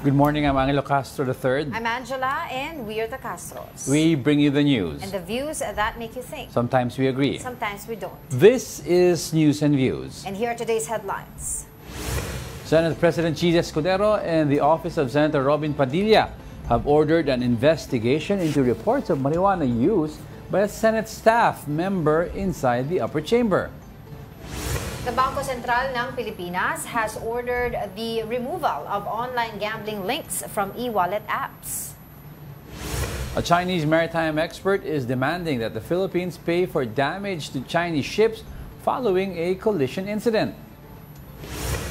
Good morning, I'm Angelo Castro III. I'm Angela, and we are the Castros. We bring you the news. And the views that make you think. Sometimes we agree. Sometimes we don't. This is News and Views. And here are today's headlines. Senate President Chis Escudero and the office of Senator Robin Padilla have ordered an investigation into reports of marijuana use by a Senate staff member inside the upper chamber. The Bangko Sentral ng Pilipinas has ordered the removal of online gambling links from e-wallet apps. A Chinese maritime expert is demanding that the Philippines pay for damage to Chinese ships following a collision incident.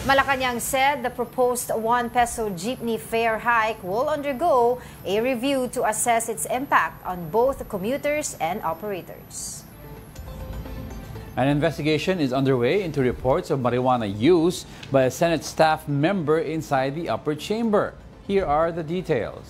Malacanang said the proposed 1 peso jeepney fare hike will undergo a review to assess its impact on both commuters and operators. An investigation is underway into reports of marijuana use by a Senate staff member inside the upper chamber. Here are the details.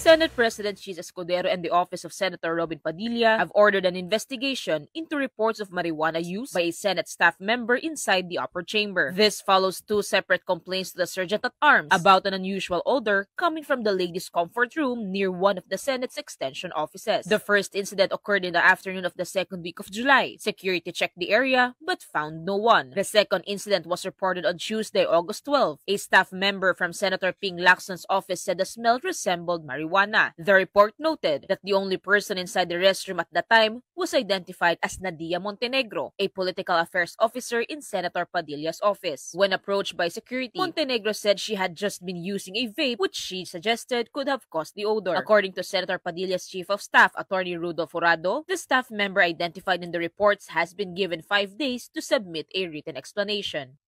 Senate President Chis Escudero and the office of Senator Robin Padilla have ordered an investigation into reports of marijuana use by a Senate staff member inside the upper chamber. This follows 2 separate complaints to the Sergeant-at-Arms about an unusual odor coming from the ladies' comfort room near one of the Senate's extension offices. The first incident occurred in the afternoon of the second week of July. Security checked the area but found no one. The second incident was reported on Tuesday, August 12. A staff member from Senator Ping Lacson's office said the smell resembled marijuana. The report noted that the only person inside the restroom at the time was identified as Nadia Montenegro, a political affairs officer in Senator Padilla's office. When approached by security, Montenegro said she had just been using a vape which she suggested could have caused the odor. According to Senator Padilla's Chief of Staff, Attorney Rudolfo Rado, the staff member identified in the reports has been given 5 days to submit a written explanation.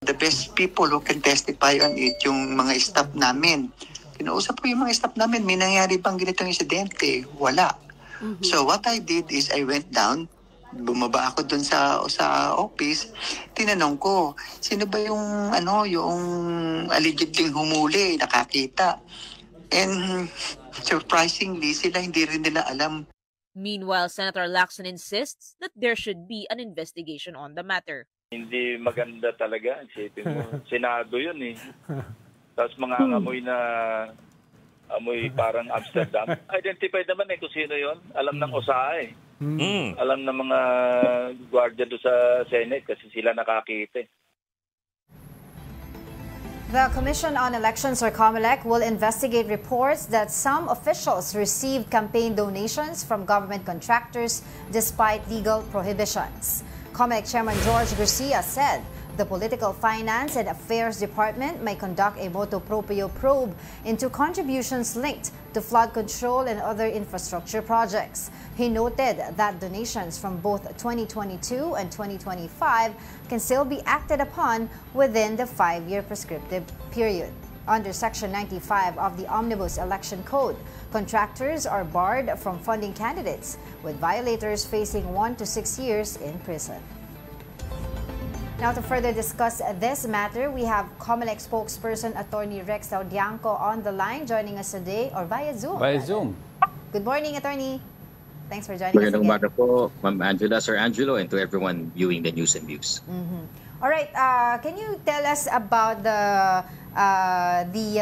The best people who can testify on it, yung mga staff namin. Kinausap ko yung mga staff namin, may nangyari bang ganitong insidente? Wala. So what I did is I went down, bumaba ako dun sa office, tinanong ko, sino ba yung allegedly humuli, nakakita? And surprisingly, sila hindi rin nila alam. Meanwhile, Senator Lacson insists that there should be an investigation on the matter. Hindi maganda talaga, isipin mo. Senado yun eh. Tapos mga amoy parang Amsterdam. Identified naman kung sino yon. Alam ng OSA eh. Alam ng mga gwardiya doon sa Senate kasi sila nakakita. The Commission on Elections or COMELEC will investigate reports that some officials received campaign donations from government contractors despite legal prohibitions. COMELEC Chairman George Garcia said the Political Finance and Affairs Department may conduct a motu proprio probe into contributions linked to flood control and other infrastructure projects. He noted that donations from both 2022 and 2025 can still be acted upon within the 5-year prescriptive period. Under Section 95 of the Omnibus Election Code, contractors are barred from funding candidates, with violators facing 1 to 6 years in prison. Now, to further discuss this matter, we have COMELEC spokesperson Attorney Rex Laudianco on the line, joining us today or via Zoom. Via Zoom. Good morning, Attorney. Thanks for joining us again. Magandang umaga po, Ma'am Angela, Sir Angelo, and to everyone viewing the News and Views. All right, can you tell us about the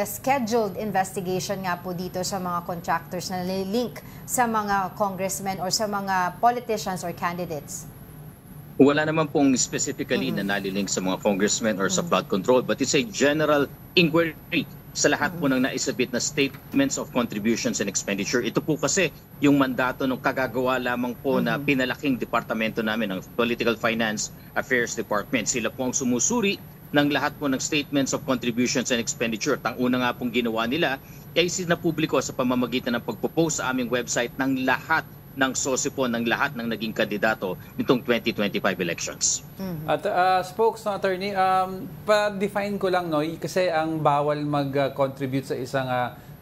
scheduled investigation nga po dito sa mga contractors na link sa mga congressmen or sa mga politicians or candidates? Wala naman pong specifically na nalilink sa mga congressmen or sa flood control, but it's a general inquiry sa lahat po ng naisabit na statements of contributions and expenditure. Ito po kasi yung mandato ng kagagawa lamang po na pinalaking departamento namin, ng Political Finance Affairs Department. Sila po ang sumusuri ng lahat po ng statements of contributions and expenditure. Ang una nga pong ginawa nila ay sinapubliko sa pamamagitan ng pagpo-post sa aming website ng lahat ng sosi po ng lahat ng naging kandidato nitong 2025 elections. At attorney, pa-define ko lang, no, kasi ang bawal mag-contribute sa isang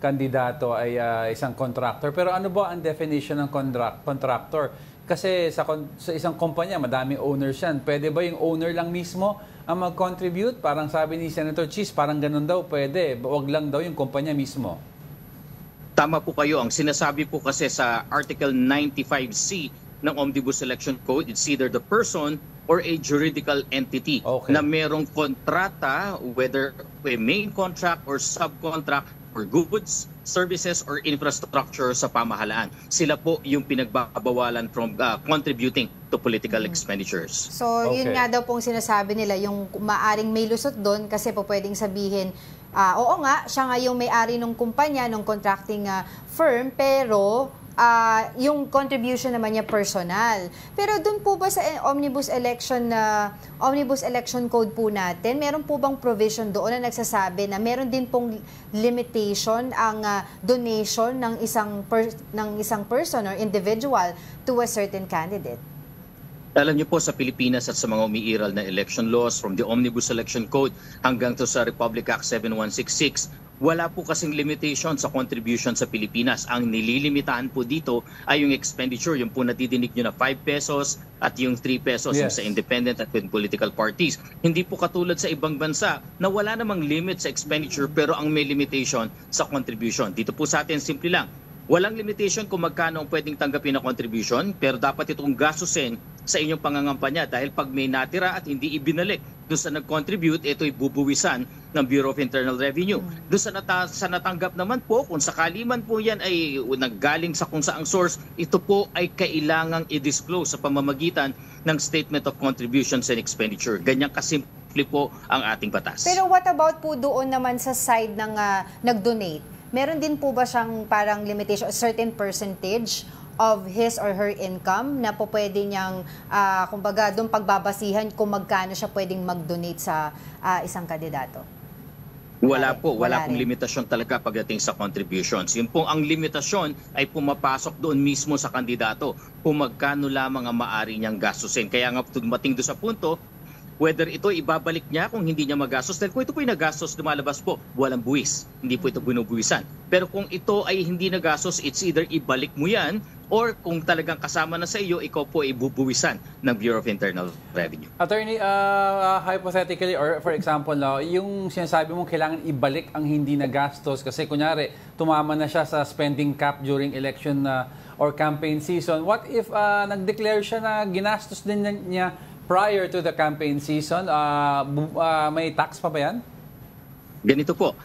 kandidato ay isang contractor. Pero ano ba ang definition ng contractor? Kasi sa isang kumpanya, madaming owners yan. Pwede ba yung owner lang mismo ang mag-contribute? Parang sabi ni Senator Chis, parang ganun daw pwede. Huwag lang daw yung kumpanya mismo. Tama po kayo. Ang sinasabi po kasi sa Article 95C ng Omnibus Election Code, it's either the person or a juridical entity na merong kontrata, whether a main contract or subcontract for goods, services, or infrastructure sa pamahalaan. Sila po yung pinagbabawalan from contributing to political expenditures. So, yun nga daw pong sinasabi nila, yung maaring may lusot doon kasi po pwedeng sabihin, oo nga, siya nga yung may-ari ng kumpanya, ng contracting firm, pero yung contribution naman niya personal. Pero doon po ba sa Omnibus Election Code po natin, meron po bang provision doon na nagsasabi na meron din pong limitation ang donation ng isang person or individual to a certain candidate? Alam niyo po, sa Pilipinas at sa mga umiiral na election laws, from the Omnibus Election Code hanggang to sa Republic Act 7166, wala po kasing limitation sa contribution sa Pilipinas. Ang nililimitahan po dito ay yung expenditure, yung po nadidinig nyo na 5 pesos at yung 3 pesos yung sa independent at with political parties. Hindi po katulad sa ibang bansa na wala namang limit sa expenditure pero ang may limitation sa contribution. Dito po sa atin, simple lang. Walang limitation kung magkano ang pwedeng tanggapin na contribution, pero dapat itong gastusin sa inyong pangangampanya dahil pag may natira at hindi ibinalik doon sa nag-contribute, ito'y bubuwisan ng Bureau of Internal Revenue. Doon sa natanggap naman po, kung sakali man po yan ay naggaling sa kung saang source, ito po ay kailangang i-disclose sa pamamagitan ng Statement of Contributions and Expenditure. Ganyan kasimple po ang ating batas. Pero what about po doon naman sa side ng nag-donate? Meron din po ba siyang parang limitation, a certain percentage of his or her income na po pwede niyang, kumbaga, doon pagbabasihan kung magkano siya pwedeng mag-donate sa isang kandidato? Wala pong limitasyon talaga pagdating sa contributions. Yun pong ang limitasyon ay pumapasok doon mismo sa kandidato kung magkano lamang ang maaari niyang gastusin. Kaya nga dumating doon sa punto, whether ito ibabalik niya kung hindi niya magastos. Dahil kung ito po ay nagastos, lumalabas po, walang buwis. Hindi po ito binubuwisan. Pero kung ito ay hindi nagastos, it's either ibalik mo yan or kung talagang kasama na sa iyo, ikaw po ay bubuwisan ng Bureau of Internal Revenue. Attorney, hypothetically or for example, yung sinasabi mong kailangan ibalik ang hindi nagastos kasi kunyari, tumama na siya sa spending cap during election or campaign season. What if nag-declare siya na ginastos din niya prior to the campaign season? May tax pa ba yan? Ganito po.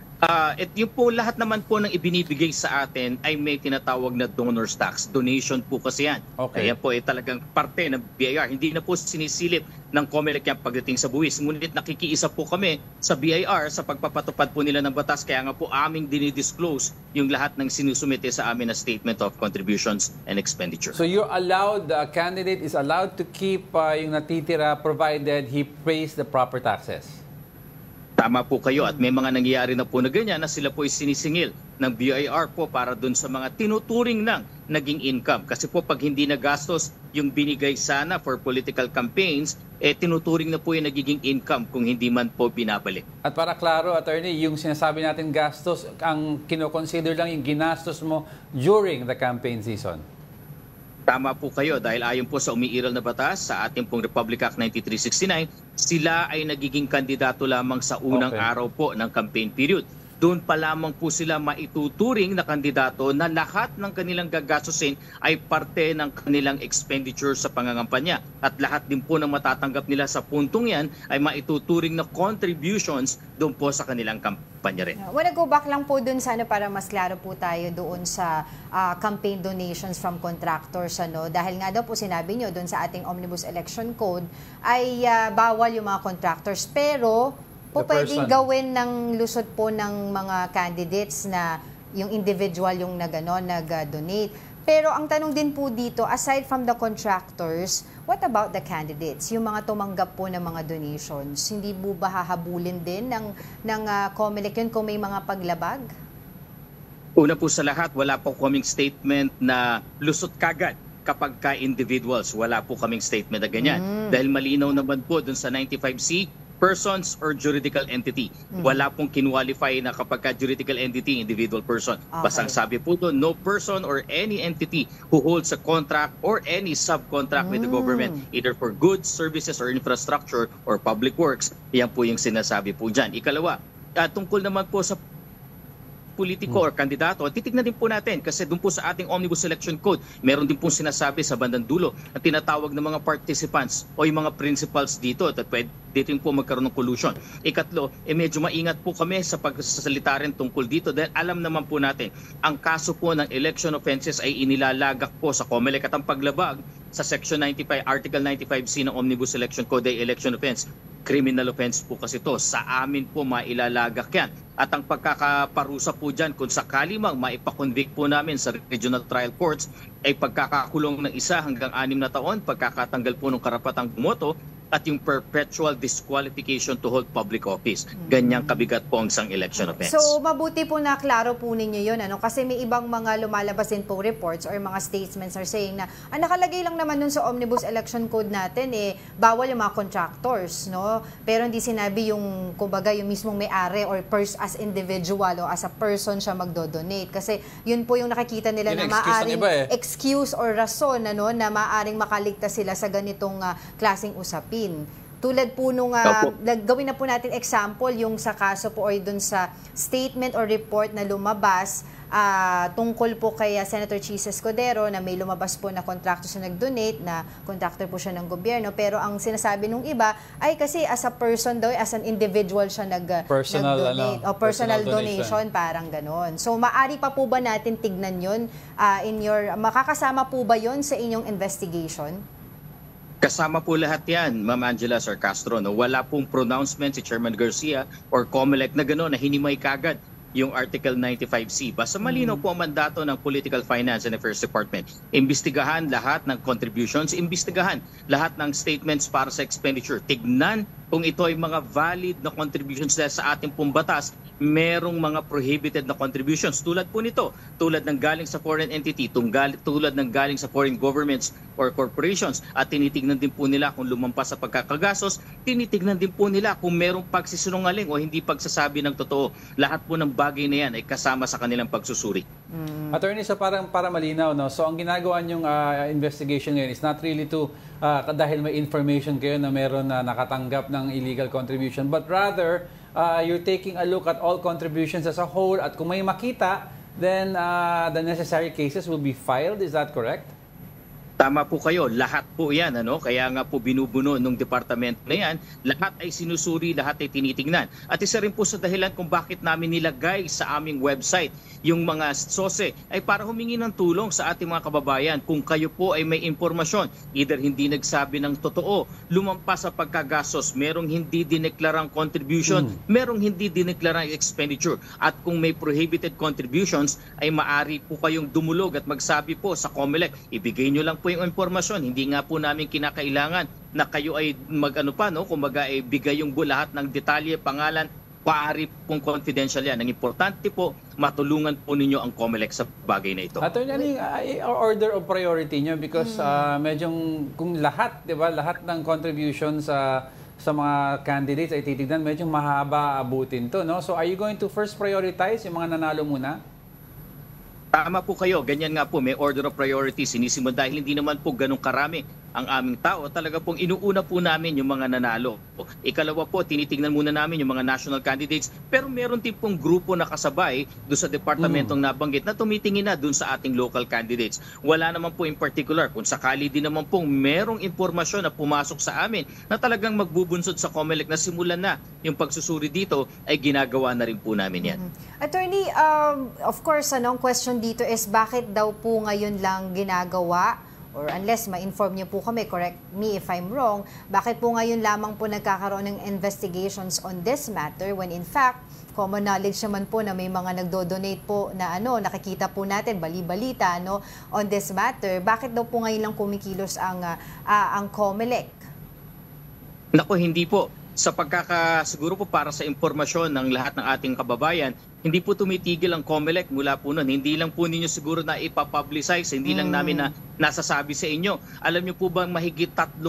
Yung po lahat naman po ng ibinibigay sa atin ay may tinatawag na donor's tax. Donation po kasi yan. Kaya po ay talagang parte ng BIR. Hindi na po sinisilip ng COMELEC yan pagdating sa buwis. Ngunit nakikiisa po kami sa BIR sa pagpapatupad po nila ng batas. Kaya nga po aming dinidisclose yung lahat ng sinusumite sa amin na Statement of Contributions and Expenditure. So you're allowed, the candidate is allowed to keep yung natitira provided he pays the proper taxes? Tama po kayo at may mga nangyayari na po na ganyan na sila po ay sinisingil ng BIR po para dun sa mga tinuturing ng naging income. Kasi po pag hindi nagastos yung binigay sana for political campaigns, tinuturing na po yung nagiging income kung hindi man po binabalik. At para klaro, attorney, yung sinasabi natin gastos, ang kinoconsider lang yung ginastos mo during the campaign season. Tama po kayo dahil ayon po sa umiiral na batas sa ating pong Republic Act 9369, sila ay nagiging kandidato lamang sa unang araw po ng campaign period. Doon pa lamang po sila maituturing na kandidato na lahat ng kanilang gagastusin ay parte ng kanilang expenditure sa pangangampanya. At lahat din po ng matatanggap nila sa puntong yan ay maituturing na contributions doon po sa kanilang kampanya rin. Wanna go back lang po doon sana para mas klaro po tayo doon sa campaign donations from contractors. Dahil nga daw po sinabi nyo doon sa ating Omnibus Election Code ay bawal yung mga contractors. Pero po pwedeng gawin ng lusot po ng mga candidates na yung individual yung nag-donate. Pero ang tanong din po dito, aside from the contractors, what about the candidates? Yung mga tumanggap po ng mga donations, hindi po ba hahabulin din ng COMELEC yun kung may mga paglabag? Una po sa lahat, wala po kaming statement na lusot kagad kapag ka-individuals. Wala po kaming statement na ganyan. Dahil malinaw naman po dun sa 95C, persons or juridical entity. Wala pong kinwalify na kapag juridical entity, individual person. Basta sabi po doon, no person or any entity who holds a contract or any subcontract with the government, either for goods, services, or infrastructure, or public works. Yan po yung sinasabi po dyan. Ikalawa, tungkol naman po sa politiko or kandidato, titignan din po natin kasi doon po sa ating Omnibus Election Code, meron din po sinasabi sa bandang dulo ang tinatawag ng mga participants o yung mga principals dito at pwede din po magkaroon ng collusion. Ikatlo, medyo maingat po kami sa pagsasalita rin tungkol dito dahil alam naman po natin, ang kaso po ng election offenses ay inilalagak po sa COMELEC at ang paglabag sa Section 95, Article 95C ng Omnibus Election Code ay election offense. Criminal offense po kasi ito. Sa amin po mailalagak yan. At ang pagkakaparusa po dyan, kung sakali mang maipakonvict po namin sa regional trial courts, ay pagkakakulong ng 1 hanggang 6 na taon, pagkakatanggal po ng karapatang bumoto, at yung perpetual disqualification to hold public office. Ganyang kabigat po ang isang election offense. So, mabuti po na klaro po ninyo yun, ano? Kasi may ibang mga lumalabas din po reports or mga statements are saying na, nakalagay lang naman nun sa Omnibus Election Code natin, bawal yung mga contractors, no? Pero hindi sinabi yung, kumbaga, yung mismong may-ari or as individual o as a person siya magdodonate. Kasi yun po yung nakikita nila na maaring excuse or rason, ano, na maaring makaligtas sila sa ganitong klaseng usapin. Tulad po nung gawin na po natin example yung sa kaso po or dun sa statement or report na lumabas tungkol po kay Senator Chis Escudero na may lumabas po na contractor siya nag-donate, na contractor po siya ng gobyerno, pero ang sinasabi nung iba ay kasi as a person daw, as an individual siya nag-donate o personal donation, parang ganon. So maari pa po ba natin tignan yun makakasama po ba yun sa inyong investigation? Kasama po lahat yan, Ma'am Angela, Sir Castro. No? Wala pong pronouncement si Chairman Garcia or COMELEC na gano'n na hinimay kagad yung Article 95C. Basta malinaw po ang mandato ng Political Finance and Affairs Department. Imbestigahan lahat ng contributions, imbestigahan lahat ng statements para sa expenditure. Tignan kung ito ay mga valid na contributions dahil sa ating pong batas, merong mga prohibited na contributions. Tulad po nito, tulad ng galing sa foreign entity, tulad ng galing sa foreign governments or corporations. At tinitignan din po nila kung lumampas sa pagkakagastos, tinitignan din po nila kung merong pagsisinungaling o hindi pagsasabi ng totoo. Lahat po ng bagay na yan ay kasama sa kanilang pagsusuri. Attorney, so para malinaw, no? So ang ginagawa niyong investigation ngayon is not really to dahil may information kayo na meron na nakatanggap ng illegal contribution, but rather you're taking a look at all contributions as a whole, at kung may makita, then the necessary cases will be filed. Is that correct? Tama po kayo, lahat po yan, ano? Kaya nga po binubuno ng departamento na yan, lahat ay sinusuri, lahat ay tinitingnan. At isa rin po sa dahilan kung bakit namin nilagay sa aming website yung mga SOSE ay para humingi ng tulong sa ating mga kababayan. Kung kayo po ay may impormasyon, either hindi nagsabi ng totoo, lumampas sa pagkagastos, merong hindi dineklarang contribution, merong hindi dineklarang expenditure, at kung may prohibited contributions, ay maari po kayong dumulog at magsabi po sa COMELEC, ibigay nyo lang po yung impormasyon. Hindi nga po namin kinakailangan na kayo ay kumbaga ay bigay yung lahat ng detalye, pangalan, paari pong confidential yan. Ang importante po, matulungan po ninyo ang COMELEC sa bagay na ito. Attorney, order of priority nyo because kung lahat, di ba, lahat ng contribution sa mga candidates ay titignan, medyo mahaba abutin to, no? So are you going to first prioritize yung mga nanalo muna? Tama po kayo, ganyan nga po, may order of priority sinisimula dahil hindi naman po ganun karami ang aming tao. Talaga pong inuuna po namin yung mga nanalo. Ikalawa po, tinitingnan muna namin yung mga national candidates, pero meron din pong grupo na kasabay doon sa departamentong nabanggit na tumitingin na doon sa ating local candidates. Wala naman po in particular, kung sakali din naman pong merong impormasyon na pumasok sa amin na talagang magbubunsod sa COMELEC na simulan na yung pagsusuri dito, ay ginagawa na rin po namin yan. Attorney, of course, ang question dito is bakit daw po ngayon lang ginagawa, or unless ma-inform niyo po kami, correct me if I'm wrong, bakit po ngayon lamang po nagkakaroon ng investigations on this matter when in fact, common knowledge naman po na may mga nagdo-donate po na nakikita po natin, bali-balita on this matter. Bakit daw po ngayon lang kumikilos ang COMELEC? Naku, hindi po. Siguro po para sa impormasyon ng lahat ng ating kababayan, hindi po tumitigil ang COMELEC mula po nun. Hindi lang po ninyo siguro na ipapublicize, hindi lang namin na nasasabi sa inyo. Alam niyo po bang mahigit 3,000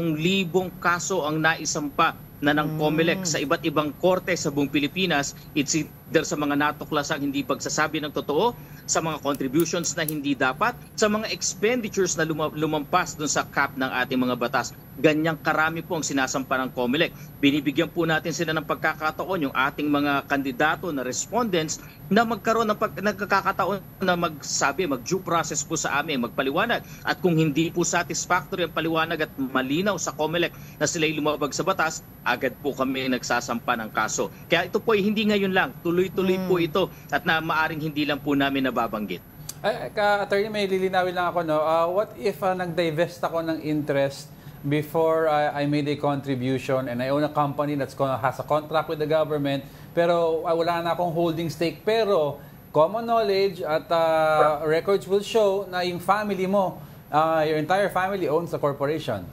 kaso ang naisampa na ng COMELEC sa iba't ibang korte sa buong Pilipinas? It's dahil sa mga natuklasang hindi pagsasabi ng totoo, sa mga contributions na hindi dapat, sa mga expenditures na lumampas dun sa cap ng ating mga batas. Ganyang karami po ang sinasampa ng COMELEC. Binibigyan po natin sila ng pagkakataon, yung ating mga kandidato na respondents, na magkaroon ng nagkakataon na magsabi, mag-due process po sa amin, magpaliwanag. At kung hindi po satisfactory ang paliwanag at malinaw sa COMELEC na sila'y lumabag sa batas, agad po kami nagsasampa ng kaso. Kaya ito po ay hindi ngayon lang, tuloy-tuloy po ito at na maaring hindi lang po namin nababanggit. Attorney, may lilinawin lang ako, no? What if nag-divest ako ng interest before I made a contribution and I own a company that has a contract with the government, pero wala na akong holding stake, pero common knowledge at records will show na yung family mo, your entire family owns a corporation.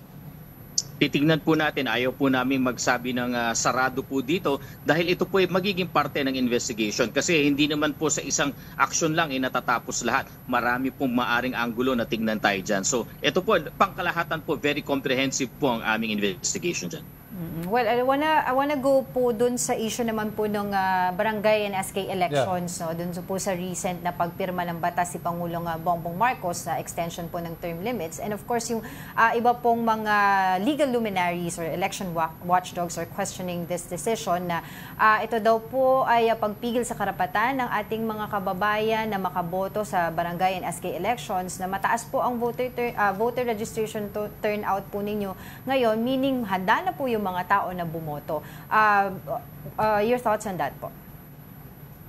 Titingnan po natin, ayaw po namin magsabi ng sarado po dito dahil ito po ay magiging parte ng investigation kasi hindi naman po sa isang action lang natatapos lahat. Marami pong maaring anggulo na tingnan tayo dyan. So ito po, pangkalahatan po, very comprehensive po ang aming investigation dyan. Well, I wanna go po dun sa issue naman po ng barangay and SK elections, no? Dun po sa recent na pagpirma ng batas si Pangulong Bongbong Marcos sa extension po ng term limits. And of course, yung iba pong mga legal luminaries or election watchdogs are questioning this decision na ito daw po ay pagpigil sa karapatan ng ating mga kababayan na makaboto sa barangay and SK elections, na mataas po ang voter registration turnout po ninyo ngayon, meaning handa na po yung mga tao na bumoto. Your thoughts on that po?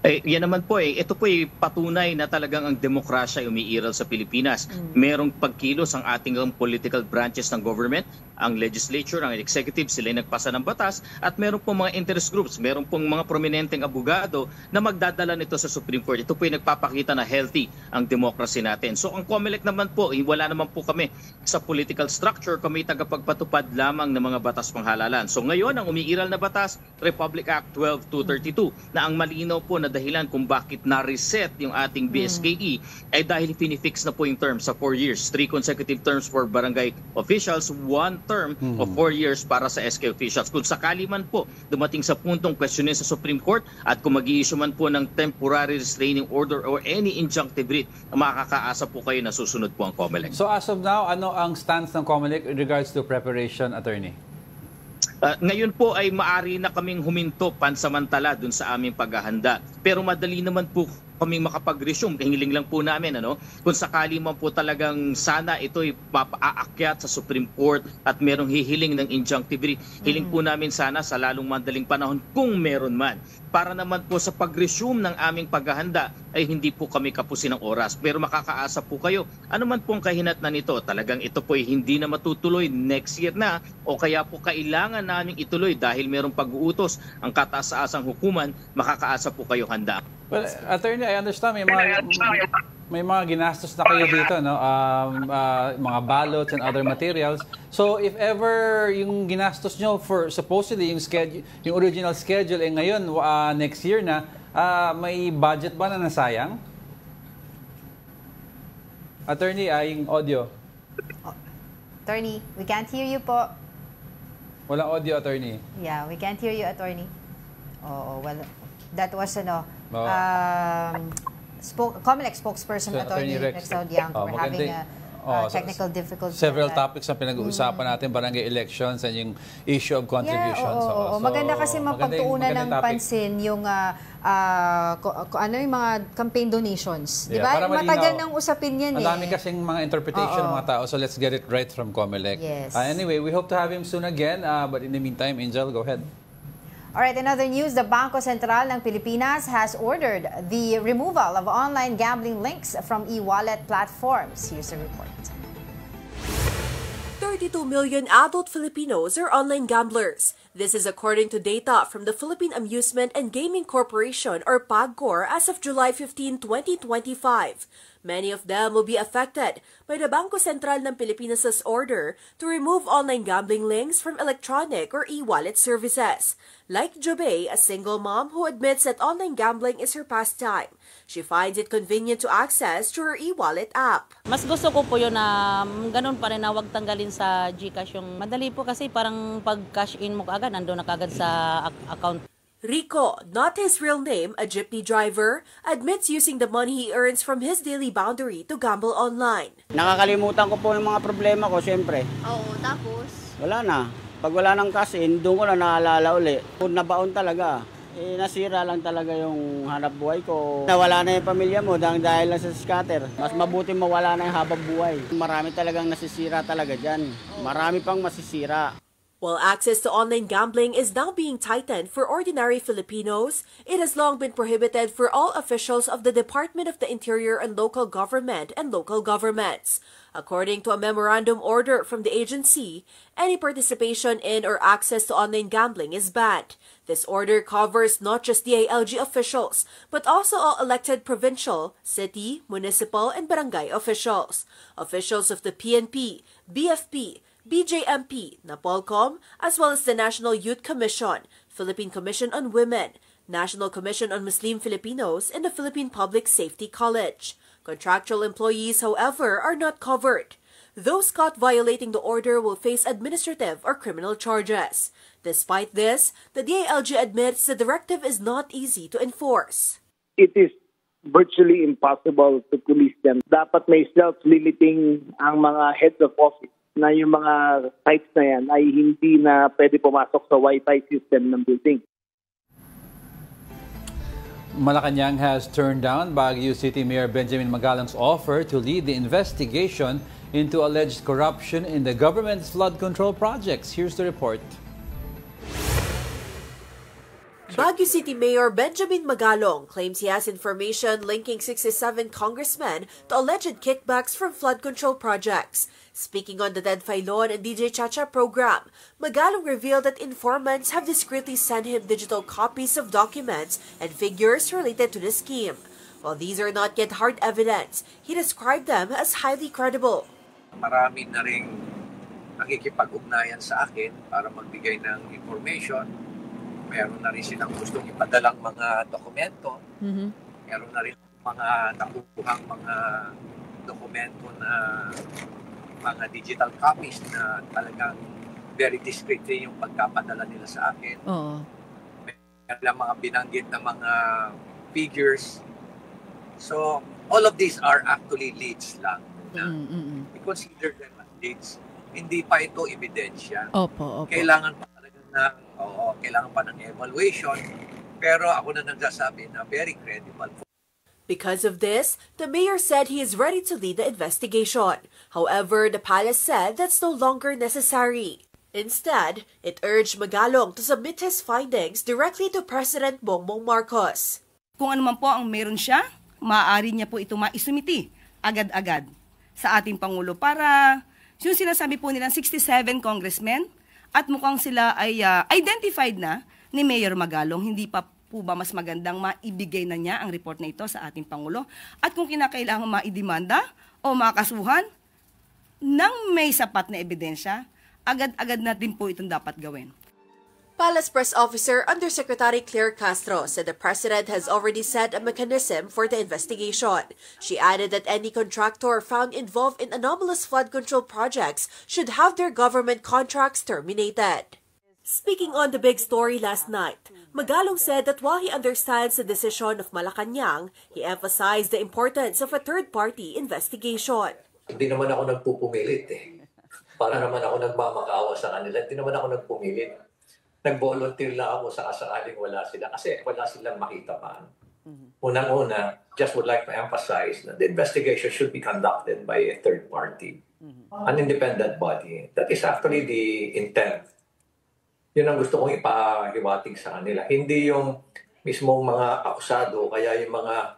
Yan naman po ito po ay patunay na talagang ang demokrasya ay umiiral sa Pilipinas. Merong pagkilos ang ating political branches ng government, ang legislature, ang executive, sila ay nagpasa ng batas at meron pong mga interest groups, meron pong mga prominenteng abogado na magdadala nito sa Supreme Court. Ito po ay nagpapakita na healthy ang democracy natin. So ang COMELEC naman po, wala naman po kami sa political structure, kami tagapagpatupad lamang ng mga batas panghalalan. So ngayon, ang umiiral na batas, Republic Act 12232, na ang malinaw po na dahilan kung bakit na-reset yung ating BSKE ay dahil pinifix na po yung term sa 4 years. 3 consecutive terms for barangay officials, 1 term of 4 years para sa SK officials. Kung sakali man po dumating sa puntong questionin sa Supreme Court at kung mag-i-issue man po ng temporary restraining order or any injunctive writ, makakaasa po kayo na susunod po ang COMELEC. So as of now, ano ang stance ng COMELEC in regards to preparation, attorney? Ngayon po ay maari na kaming huminto pansamantala dun sa aming paghahanda. Pero madali naman po kaming makapag-resume. Hiling lang po namin, kung sakali man po talagang sana ito'y aakyat sa Supreme Court at merong hihiling ng injunctive writ. Hiling po namin sana sa lalong madaling panahon kung meron man. Para naman po sa pag-resume ng aming paghahanda ay hindi po kami kapusin ng oras. Pero makakaasa po kayo, ano man pong kahinatnan nito, talagang ito po ay hindi na matutuloy next year na o kaya po kailangan naming ituloy dahil merong pag-uutos ang kataas-asang hukuman, makakaasa po kayo handa. Well, attorney, I understand may mga ginastos na kayo dito, no? Mga ballots and other materials. So if ever yung ginastos nyo for supposedly yung original schedule ngayon next year na, may budget ba na nasayang? Attorney, yung audio. Attorney, we can't hear you po. Walang audio, attorney. Yeah, we can't hear you, attorney. Oh, well, that was COMELEC spokesperson, Attorney Rex Laudianco. We're having technical difficulties. Several topics na pinag-uusapan natin, barangay elections and yung issue of contributions. Yeah, maganda kasi mapagtuunan ng pansin yung yung mga campaign donations. Di ba? Matagal ng usapin yan. Madami kasing mga interpretation ng mga tao. So let's get it right from COMELEC. Yes. Anyway, we hope to have him soon again. But in the meantime, Angel, go ahead. Alright, in other news, the Bangko Sentral ng Pilipinas has ordered the removal of online gambling links from e-wallet platforms. Here's a report. 32 million adult Filipinos are online gamblers. This is according to data from the Philippine Amusement and Gaming Corporation or PAGCOR as of July 15, 2025. Many of them will be affected by the Bangko Sentral ng Pilipinas' order to remove online gambling links from electronic or e-wallet services. Like Jobay, a single mom who admits that online gambling is her pastime. She finds it convenient to access through her e-wallet app. Mas gusto ko po yun na ganun pa rin na huwag tanggalin sa GCash yung madali po kasi parang pag cash in mo kaagad, nandun na kaagad sa account. Rico, not his real name, a jeepney driver, admits using the money he earns from his daily boundary to gamble online. Nakakalimutan ko po yung mga problema ko, siyempre. Oo, tapos? Wala na. Pag wala ng kasin, doon ko na naalala uli. Kung nabaon talaga, nasira lang talaga yung hanap buhay ko. Nawala na yung pamilya mo dahil lang sa scatter. Mas mabuti mawala na yung habang buhay. Marami talagang nasisira talaga dyan. Marami pang masisira. While access to online gambling is now being tightened for ordinary Filipinos, it has long been prohibited for all officials of the Department of the Interior and local government and local governments. According to a memorandum order from the agency, any participation in or access to online gambling is banned. This order covers not just DILG officials, but also all elected provincial, city, municipal, and barangay officials. Officials of the PNP, BFP, BJMP, NAPOLCOM, as well as the National Youth Commission, Philippine Commission on Women, National Commission on Muslim Filipinos, and the Philippine Public Safety College. Contractual employees, however, are not covered. Those caught violating the order will face administrative or criminal charges. Despite this, the DILG admits the directive is not easy to enforce. It is virtually impossible to police them. Dapat may self-limiting ang mga heads of office na yung mga sites na yan ay hindi na pwede pumasok sa Wi-Fi system ng building. Malacanang has turned down Baguio City Mayor Benjamin Magalong's offer to lead the investigation into alleged corruption in the government's flood control projects. Here's the report. Baguio City Mayor Benjamin Magalong claims he has information linking 67 congressmen to alleged kickbacks from flood control projects. Speaking on the Ted Filon and DJ Chacha program, Magalong revealed that informants have discreetly sent him digital copies of documents and figures related to the scheme. While these are not yet hard evidence, he described them as highly credible. Marami na ring nakikipag-ugnayan sa akin para magbigay ng information. Meron na rin silang gustong ipadalang mga dokumento. Meron na rin mga nakukuhang mga dokumento na mga digital copies na talagang very discreetly yung pagkapadala nila sa akin. Meron mga binanggit na mga figures. So, all of these are actually leads lang. We consider them as leads. Hindi pa ito ebidensya. Opo. Kailangan pa kailangan pa ng evaluation, pero ako na nagsasabi na very credible. Because of this, the mayor said he is ready to lead the investigation. However, the palace said that's no longer necessary. Instead, it urged Magalong to submit his findings directly to President Bongbong Marcos. Kung ano man po ang meron siya, maaari niya po ito maisumiti agad-agad sa ating Pangulo para yung sinasabi po nilang 67 congressmen, at mukhang sila ay identified na ni Mayor Magalong. Hindi pa po ba mas magandang maibigay na niya ang report na ito sa ating Pangulo? At kung kinakailangan maidemanda o makasuhan ng may sapat na ebidensya, agad-agad na din po itong dapat gawin. Palace Press Officer Undersecretary Claire Castro said the President has already set a mechanism for the investigation. She added that any contractor found involved in anomalous flood control projects should have their government contracts terminated. Speaking on the big story last night, Magalong said that while he understands the decision of Malacanang, he emphasized the importance of a third-party investigation. Hindi naman ako nagpupumilit Para naman ako nagmamakaawa sa kanila. Hindi naman ako nagpumilit. Nag-volunteer lang ako sa kasakaling wala sila kasi wala silang makita pa. Unang-una, just would like to emphasize that the investigation should be conducted by a third party, an independent body. That is actually the intent. Yun ang gusto kong ipahiwatig sa kanila. Hindi yung mismong mga akusado, kaya yung mga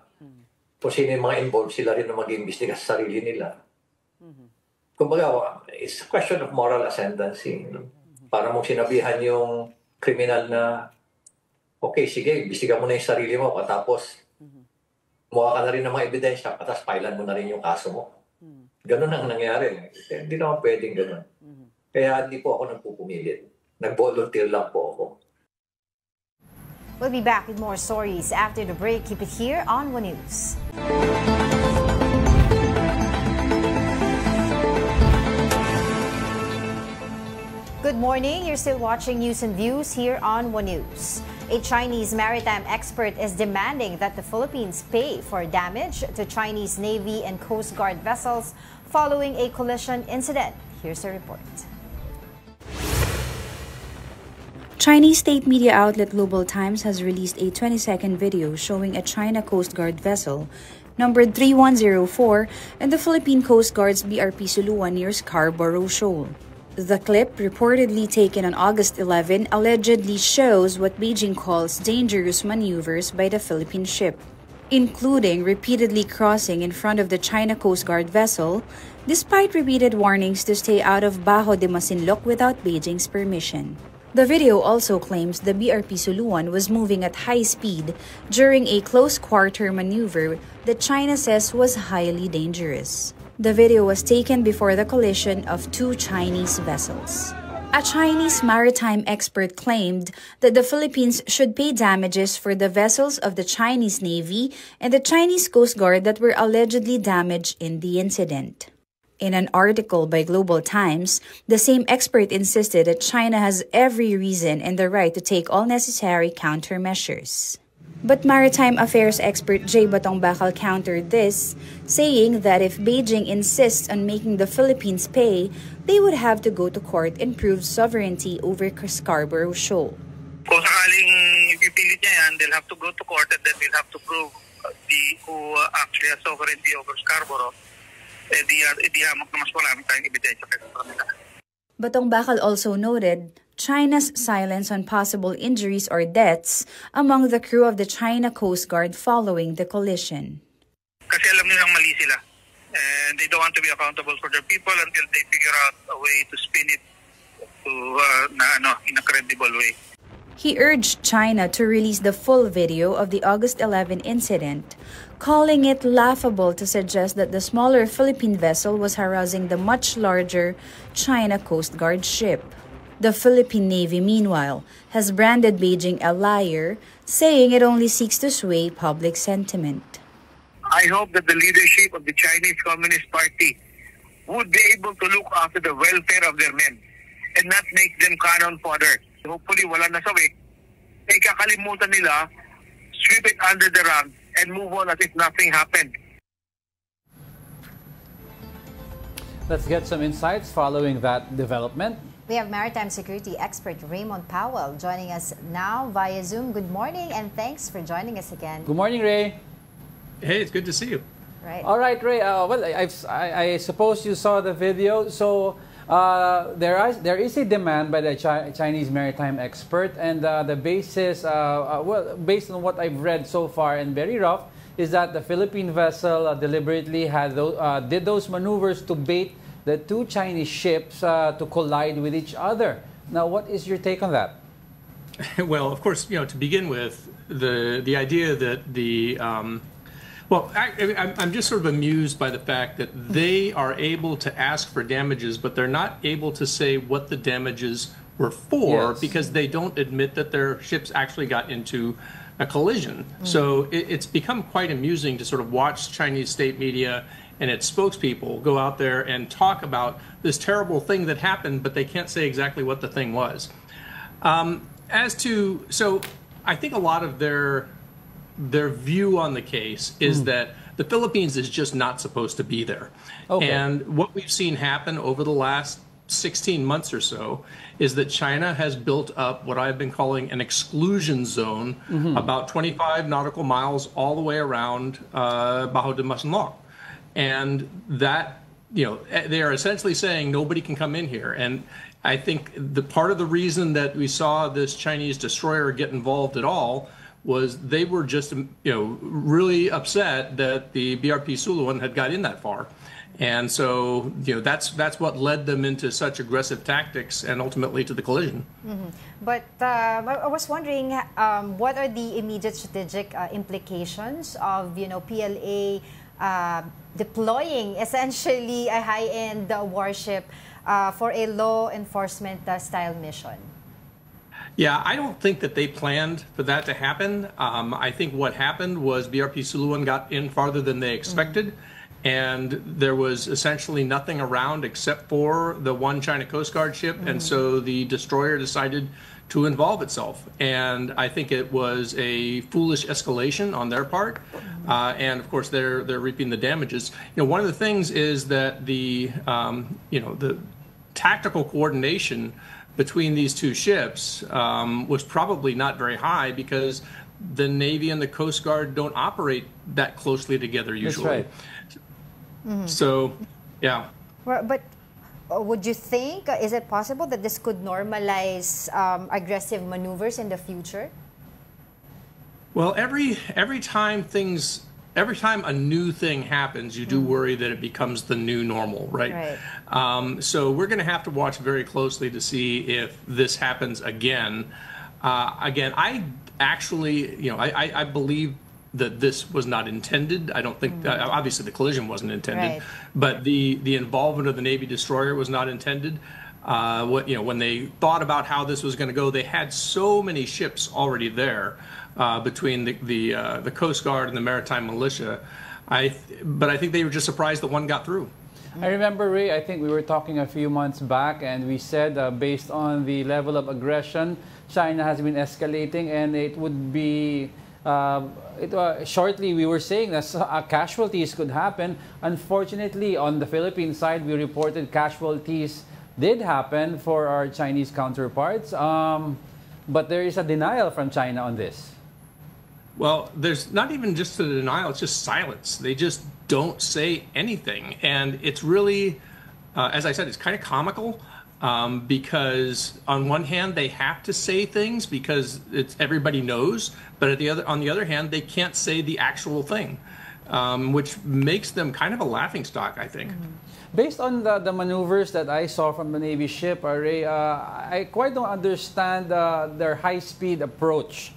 kung sino yung mga involved, sila rin na mag-iimbestiga sa sarili nila. Kumbaga, it's a question of moral ascendancy. Para mong sinabihan yung kriminal na, okay, sige, imbestiga mo na yung sarili mo, tapos kumuha ka na rin ng mga ebidensya, tapos pailan mo na rin yung kaso mo. Ganun ang nangyari. Hindi naman pwedeng ganun. Kaya hindi po ako nagpupumilit. Nag-volunteer lang po ako. We'll be back with more stories after the break. Keep it here on One News. Good morning. You're still watching News and Views here on One News. A Chinese maritime expert is demanding that the Philippines pay for damage to Chinese Navy and Coast Guard vessels following a collision incident. Here's a report. Chinese state media outlet Global Times has released a 20-second video showing a China Coast Guard vessel numbered 3104 and the Philippine Coast Guard's BRP Suluan near Scarborough Shoal. The clip, reportedly taken on August 11, allegedly shows what Beijing calls dangerous maneuvers by the Philippine ship, including repeatedly crossing in front of the China Coast Guard vessel, despite repeated warnings to stay out of Bajo de Masinloc without Beijing's permission. The video also claims the BRP Suluan was moving at high speed during a close-quarter maneuver that China says was highly dangerous. The video was taken before the collision of two Chinese vessels. A Chinese maritime expert claimed that the Philippines should pay damages for the vessels of the Chinese Navy and the Chinese Coast Guard that were allegedly damaged in the incident. In an article by Global Times, the same expert insisted that China has every reason and the right to take all necessary countermeasures. But Maritime Affairs expert Jay Batong Bakal countered this, saying that if Beijing insists on making the Philippines pay, they would have to go to court and prove sovereignty over Scarborough Shoal. Kung sakaling ipipilit niya yan, they'll have to go to court and then they'll have to prove who actually has sovereignty over Scarborough. Batong Bakal also noted China's silence on possible injuries or deaths among the crew of the China Coast Guard following the collision. Kasi alam nilang mali sila. And they don't want to be accountable for their people until they figure out a way to spin it in a credible way. He urged China to release the full video of the August 11 incident, calling it laughable to suggest that the smaller Philippine vessel was harassing the much larger China Coast Guard ship. The Philippine Navy, meanwhile, has branded Beijing a liar, saying it only seeks to sway public sentiment. I hope that the leadership of the Chinese Communist Party would be able to look after the welfare of their men and not make them cannon fodder. Hopefully, wala na sawi. Eh, kakalimutan nila, sweep it under the rug, and move on as if nothing happened. Let's get some insights following that development. We have maritime security expert Raymond Powell joining us now via Zoom. Good morning and thanks for joining us again. Good morning, Ray. Hey, it's good to see you. Right. All right, Ray. Well, I suppose you saw the video. So there is a demand by the Chinese maritime expert, and the basis, based on what I've read so far and very rough, is that the Philippine vessel deliberately did those maneuvers to bait the two Chinese ships to collide with each other. Now, what is your take on that? Well, of course, to begin with, the idea that the I'm just sort of amused by the fact that they are able to ask for damages, but they're not able to say what the damages were for, yes, because they don't admit that their ships actually got into a collision. So it's become quite amusing to sort of watch Chinese state media and its spokespeople go out there and talk about this terrible thing that happened, but they can't say exactly what the thing was. So I think a lot of their view on the case is that the Philippines is just not supposed to be there. Okay. And what we've seen happen over the last 16 months or so is that China has built up what I've been calling an exclusion zone, about 25 nautical miles all the way around Bajo de Masinloc. And that, they are essentially saying nobody can come in here. And I think the part of the reason that we saw this Chinese destroyer get involved at all was they were just, really upset that the BRP Suluan had got in that far. And so, that's what led them into such aggressive tactics and ultimately to the collision. But I was wondering, what are the immediate strategic implications of, PLA deploying essentially a high-end warship for a law enforcement style mission? Yeah, I don't think that they planned for that to happen. I think what happened was BRP Suluan got in farther than they expected. and there was essentially nothing around except for the one China Coast Guard ship, and so the destroyer decided to involve itself. And I think it was a foolish escalation on their part, and of course they're reaping the damages. One of the things is that the the tactical coordination between these two ships was probably not very high, because the Navy and the Coast Guard don't operate that closely together usually. That's right. So, yeah. But would you think, is it possible that this could normalize aggressive maneuvers in the future? Well, every time a new thing happens, you do worry that it becomes the new normal, right? So we're going to have to watch very closely to see if this happens again. I actually, I believe that this was not intended. I don't think, obviously the collision wasn't intended, but the involvement of the Navy destroyer was not intended. When they thought about how this was going to go, they had so many ships already there between the Coast Guard and the Maritime Militia. But I think they were just surprised that one got through. I remember, Ray, I think we were talking a few months back, and we said based on the level of aggression, China has been escalating, and it would be shortly we were saying that casualties could happen. Unfortunately, on the Philippine side, we reported casualties did happen for our Chinese counterparts, but there is a denial from China on this. Well, there's not even just a denial, it's just silence. They just don't say anything. And it's really, as I said, it's kind of comical, because on one hand, they have to say things because everybody knows, but on the other hand, they can't say the actual thing, which makes them kind of a laughingstock, I think. Based on the maneuvers that I saw from the Navy ship, Ray, I quite don't understand their high-speed approach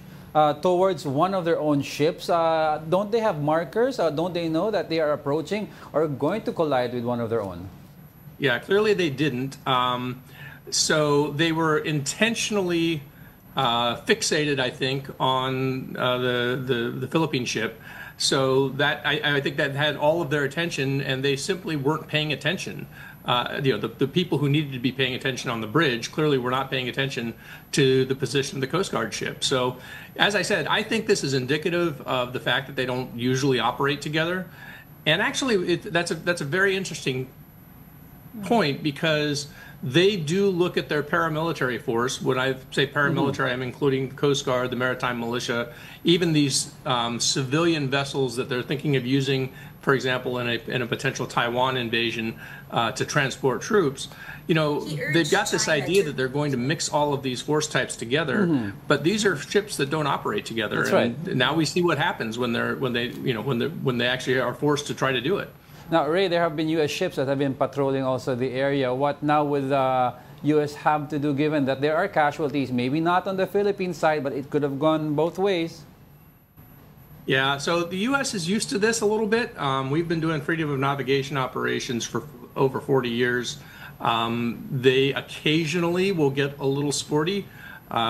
towards one of their own ships. Don't they have markers? Don't they know that they are approaching or going to collide with one of their own? Yeah, clearly they didn't. So they were intentionally fixated, I think, on the Philippine ship. So that I think that had all of their attention, and they simply weren't paying attention. The people who needed to be paying attention on the bridge clearly were not paying attention to the position of the Coast Guard ship. So, as I said, I think this is indicative of the fact that they don't usually operate together. And actually, that's a very interesting point, because they do look at their paramilitary force. When I say paramilitary, I'm including the Coast Guard, the Maritime Militia, even these civilian vessels that they're thinking of using, for example, in a potential Taiwan invasion to transport troops. They've got this idea that they're going to mix all of these force types together, but these are ships that don't operate together. That's and now we see what happens when they actually are forced to try to do it. Now, Ray, there have been U.S. ships that have been patrolling also the area. What now will the U.S. have to do, given that there are casualties? Maybe not on the Philippine side, but it could have gone both ways. Yeah, so the U.S. is used to this a little bit. We've been doing freedom of navigation operations for over 40 years. They occasionally will get a little sporty.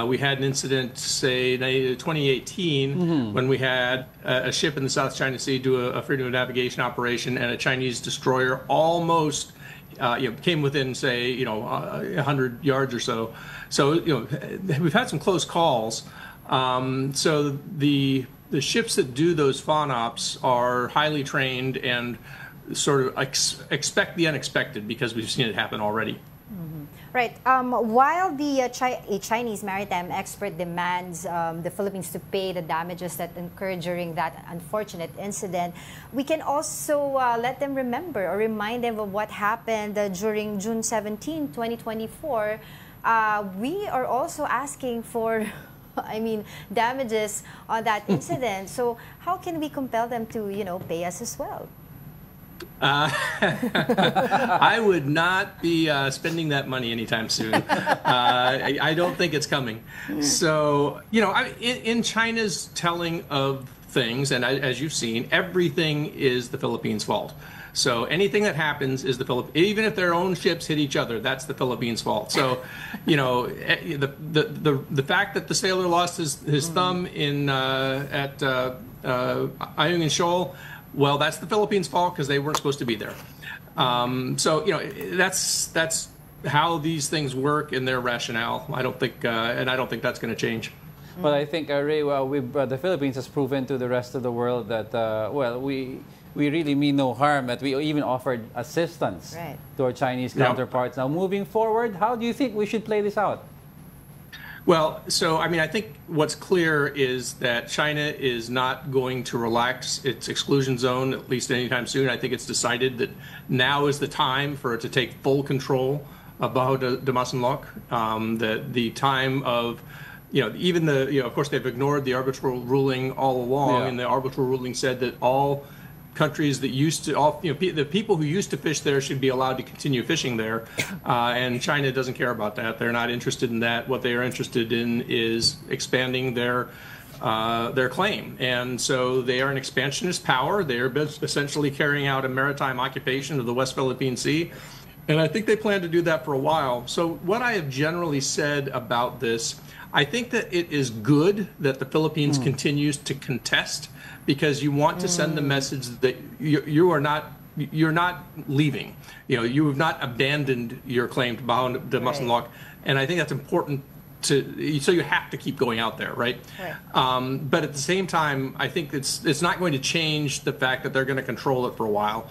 We had an incident, say, in 2018, when we had a ship in the South China Sea do a freedom of navigation operation, and a Chinese destroyer almost came within, say, 100 yards or so. So, we've had some close calls. So the ships that do those FONOPs are highly trained and sort of expect the unexpected, because we've seen it happen already. Right. While a Chinese maritime expert demands the Philippines to pay the damages that occurred during that unfortunate incident, we can also let them remember or remind them of what happened during June 17, 2024. We are also asking for damages on that incident. So how can we compel them to, pay us as well? I would not be spending that money anytime soon. I don't think it's coming. So, in China's telling of things, and as you've seen, everything is the Philippines' fault. So anything that happens is the Philippines. Even if their own ships hit each other, that's the Philippines' fault. So, the fact that the sailor lost his thumb at Ayungin Shoal, well, that's the Philippines' fault because they weren't supposed to be there. So, you know, that's how these things work in their rationale. I don't think, and I don't think that's going to change. Well, I think, Ray, the Philippines has proven to the rest of the world that, well, we really mean no harm, that we even offered assistance to our Chinese counterparts. Now, moving forward, how do you think we should play this out? Well, so, I mean, I think what's clear is that China is not going to relax its exclusion zone, at least anytime soon. I think it's decided that now is the time for it to take full control of Bajo de Masinloc. The time of, you know, even the, you know, of course, they've ignored the arbitral ruling all along, and the arbitral ruling said that all countries that used to, the people who used to fish there should be allowed to continue fishing there, and China doesn't care about that. They're not interested in that. What they are interested in is expanding their claim, and so they are an expansionist power. They are essentially carrying out a maritime occupation of the West Philippine Sea, and I think they plan to do that for a while. So what I have generally said about this, I think that it is good that the Philippines continues to contest, because you want to send the message that you're not leaving. You know, you have not abandoned your claim to Bajo de Masinloc, and I think that's important to. So you have to keep going out there, right? But at the same time, I think it's not going to change the fact that they're going to control it for a while.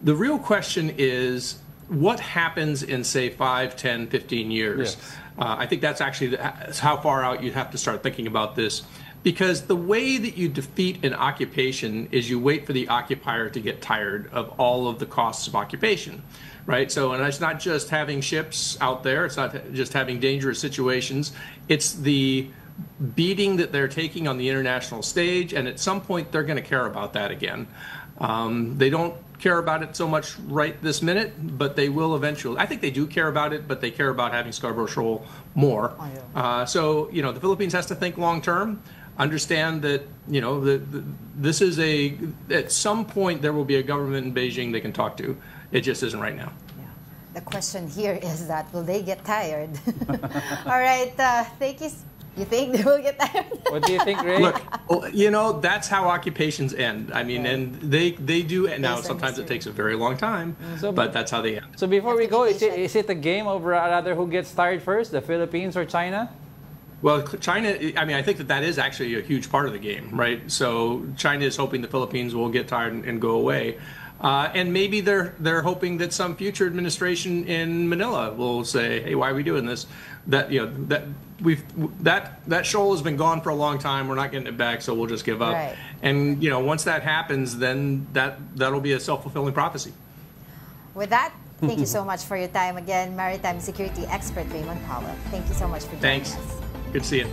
The real question is, what happens in, say, 5, 10, 15 years? I think that's actually how far out you have to start thinking about this. Because the way that you defeat an occupation is you wait for the occupier to get tired of all of the costs of occupation, right? So, and it's not just having ships out there. It's not just having dangerous situations. It's the beating that they're taking on the international stage. And at some point, they're going to care about that again. They don't care about it so much right this minute, but they will eventually. I think they do care about it, but they care about having Scarborough Shoal more. So, you know, the Philippines has to think long term. Understand that, you know, this is at some point there will be a government in Beijing they can talk to. It just isn't right now. Yeah. The question here is that, will they get tired? All right, thank you. You think they will get tired? What do you think, Ray? Look, you know, that's how occupations end. I mean, and they do. And now sometimes it takes a very long time, but that's how they end. So before we go, is it a game of rather who gets tired first, the Philippines or China? Well, China, I mean, I think that is actually a huge part of the game, right? So China is hoping the Philippines will get tired and go away. And maybe they're hoping that some future administration in Manila will say, "Hey, why are we doing this?" That, you know, that shoal has been gone for a long time. We're not getting it back, so we'll just give up. Right. And, you know, once that happens, then that'll be a self-fulfilling prophecy. With that, thank you so much for your time again, maritime security expert Raymond Powell. Thank you so much for joining us. Good to see you.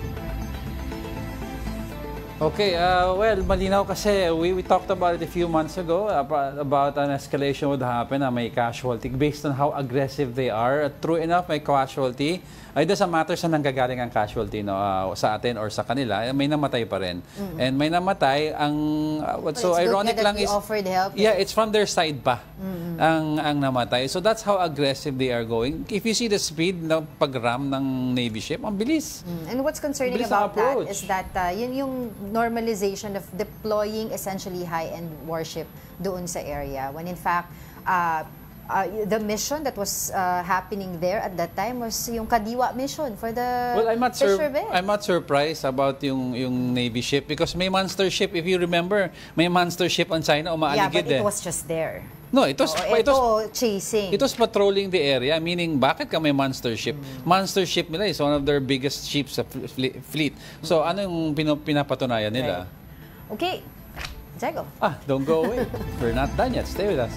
Okay, well, malinaw kasi we talked about it a few months ago about an escalation would happen na may casualty based on how aggressive they are. True enough, may casualty. It doesn't matter saan nanggagaling ang casualty, no, sa atin or sa kanila, may namatay pa rin. And may namatay, what's so ironic lang is, help, it's from their side pa ang namatay. So that's how aggressive they are going. If you see the speed ng pag-ram ng Navy ship, ang bilis. And what's concerning about that is that yun yung normalization of deploying essentially high-end warship doon sa area, when in fact the mission that was happening there at that time was yung Kadiwa mission for the fishermen. I'm not surprised about yung Navy ship because may monster ship, if you remember, may monster ship on China umaaligid. Yeah, but it was just there. No, it was chasing. It was patrolling the area, meaning bakit ka may monster ship? Monster ship nila is one of their biggest ships sa fleet. So ano yung pinapatunayan nila? Right. Okay, Jago. Don't go away. We're not done yet. Stay with us.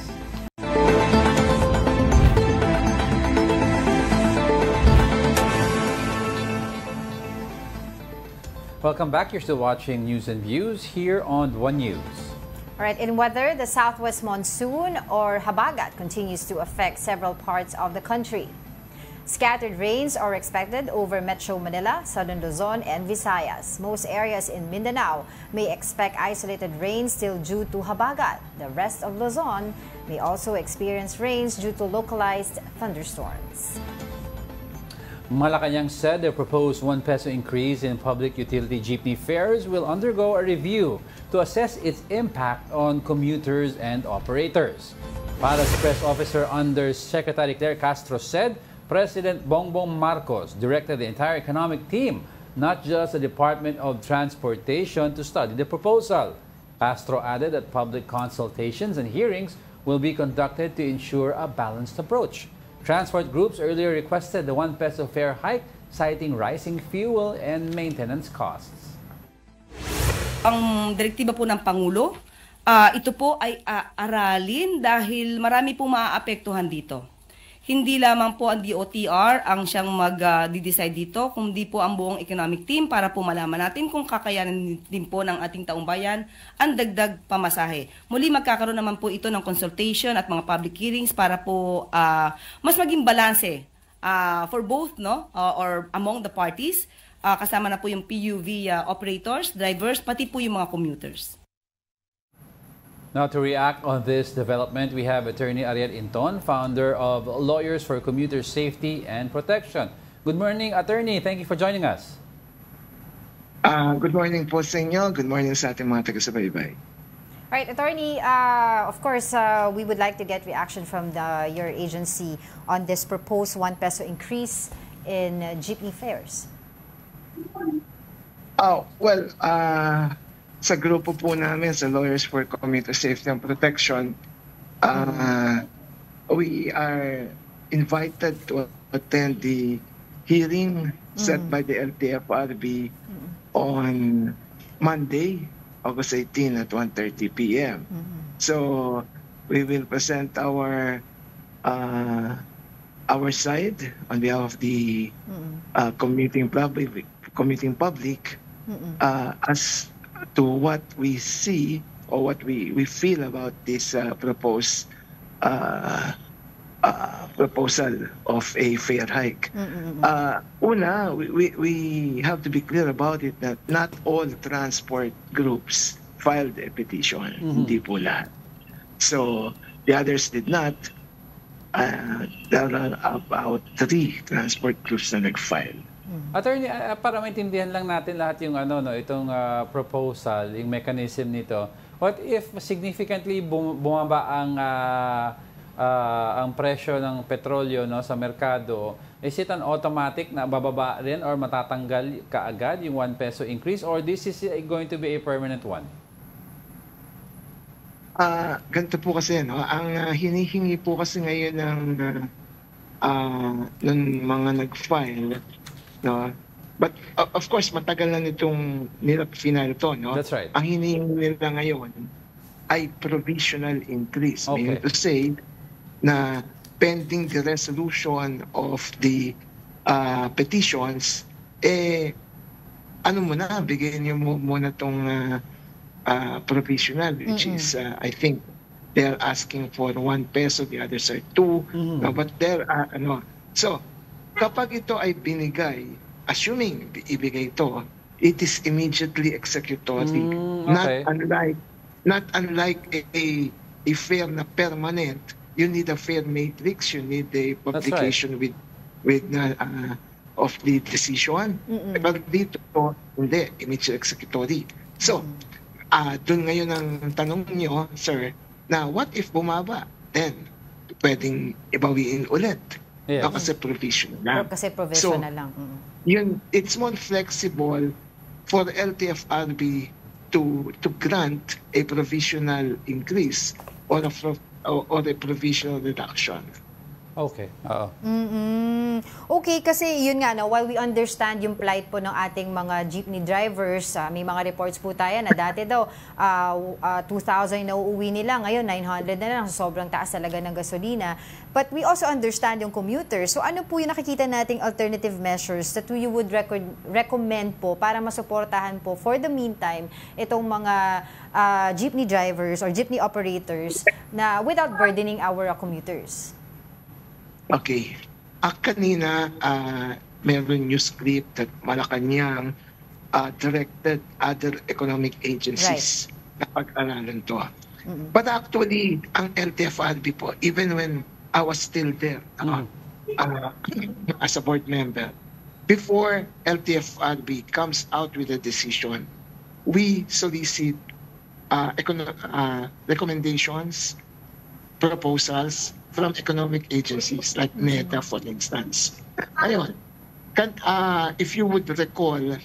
Welcome back. You're still watching News and Views here on One News. All right, in weather, the southwest monsoon or habagat continues to affect several parts of the country. Scattered rains are expected over Metro Manila, Southern Luzon, and Visayas. Most areas in Mindanao may expect isolated rains still due to habagat. The rest of Luzon may also experience rains due to localized thunderstorms. Malacanang said the proposed 1 peso increase in public utility jeepney fares will undergo a review to assess its impact on commuters and operators. Palace Press Officer Under Secretary Claire Castro said President Bongbong Marcos directed the entire economic team, not just the Department of Transportation, to study the proposal. Castro added that public consultations and hearings will be conducted to ensure a balanced approach. Transport groups earlier requested the 1 peso fare hike, citing rising fuel and maintenance costs. Ang direktiba po ng Pangulo, ito po ay aralin dahil marami po maaapektuhan dito. Hindi lamang po ang DOTR ang siyang mag-decide dito, kundi po ang buong economic team para po malaman natin kung kakayanin din po ng ating taumbayan ang dagdag pamasahe. Muli magkakaroon naman po ito ng consultation at mga public hearings para po mas maging balanse for both, no, or among the parties. Kasama na po yung PUV operators, drivers, pati po yung mga commuters. Now, to react on this development, we have Attorney Ariel Inton, founder of Lawyers for Commuter Safety and Protection. Good morning, Attorney. Thank you for joining us. Good morning po sa inyo. Good morning sa ating mga taga-subaybay. Right, Attorney, of course, we would like to get reaction from your agency on this proposed 1 peso increase in jeepney fares. Sa grupo po namin, sa Lawyers for Commuter Safety and Protection, we are invited to attend the hearing set by the LTFRB on Monday, August 18 at 1:30 p.m. So we will present our side on behalf of the commuting public as to what we see or what we feel about this proposal of a fare hike. Una, we have to be clear about it that not all transport groups filed a petition. Hindi po lahat. So the others did not. There are about 3 transport groups na nag-file. Attorney, para maintindihan lang natin lahat yung itong proposal, yung mechanism nito. What if significantly bumaba ang presyo ng petrolyo, no, sa merkado? Is it an automatic na bababa rin or matatanggal kaagad yung 1 peso increase, or this is going to be a permanent one? Ganito po kasi, no? Ang hinihingi po kasi ngayon ng mga nag-file, no? But of course, matagal na nitong final to, no? That's right. Ang hinihingi nila ngayon ay provisional increase. Okay. Meaning to say na pending the resolution of the petitions, bigyan niyo muna tong provisional, which is, I think, they're asking for 1 peso, the others are 2, no? But they're, so, kapag ito ay binigay, assuming ibigay ito, it is immediately executory. Okay. Not unlike a fare na permanent. You need a fare matrix, you need a publication with of the decision. Pero dito, hindi, immediately executory. So, dun ngayon ang tanong niyo, sir, na what if bumaba? Then, pwedeng ibawiin ulit. Yes. Kasi provisional lang. Kasi provisional lang. Yun, it's more flexible for LTFRB to grant a provisional increase or a provisional reduction. Okay. Okay, kasi yun nga, no, while we understand yung plight po ng ating mga jeepney drivers, may mga reports po tayo na dati daw 2,000 na uuwi nila, ngayon 900 na lang, sobrang taas talaga ng gasolina. But we also understand yung commuters. So ano po yung nakikita nating alternative measures that you would recommend po para masuportahan po for the meantime itong mga jeepney drivers or jeepney operators na without burdening our commuters? Okay. Kanina, meron news clip that Malacanang directed other economic agencies na pag-aralan to. But actually, ang LTFRB po, even when I was still there, as a board member, before LTFRB comes out with a decision, we solicit recommendations, proposals from economic agencies like NEDA, for instance. Ayun. If you would recall,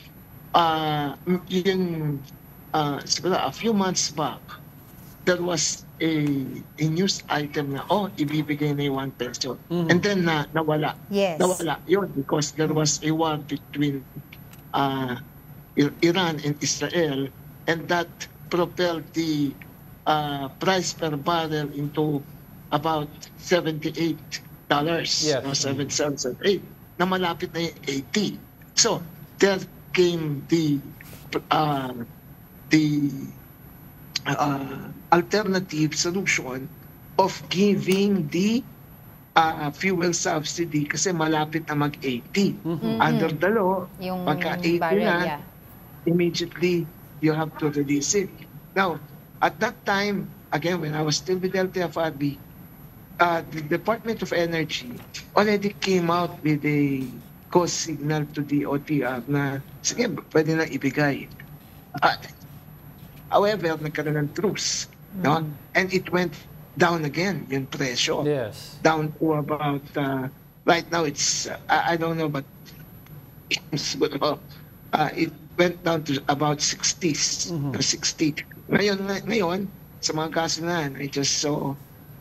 siguro a few months back, there was a news item na, ibibigay na yung 1 peso. And then nawala. Yes. Nawala yun because there was a war between Iran and Israel, and that propelled the price per barrel into about $78. Yes. 77.8, na malapit na yung 80. So there came the alternative solution of giving the fuel subsidy kasi malapit na mag-80. Under the law, pagka 80 na, immediately you have to release it. Now, at that time, again, when I was still with LTFRB, the Department of Energy already came out with a cause signal to the OTR na, sige, pwede na ibigay. However, nagkaroon ng truce. No? And it went down again, yung presyo. Yes. Down to about, right now it's, I don't know, but it went down to about 60s, 60. Ngayon, sa mga kaso na, I just saw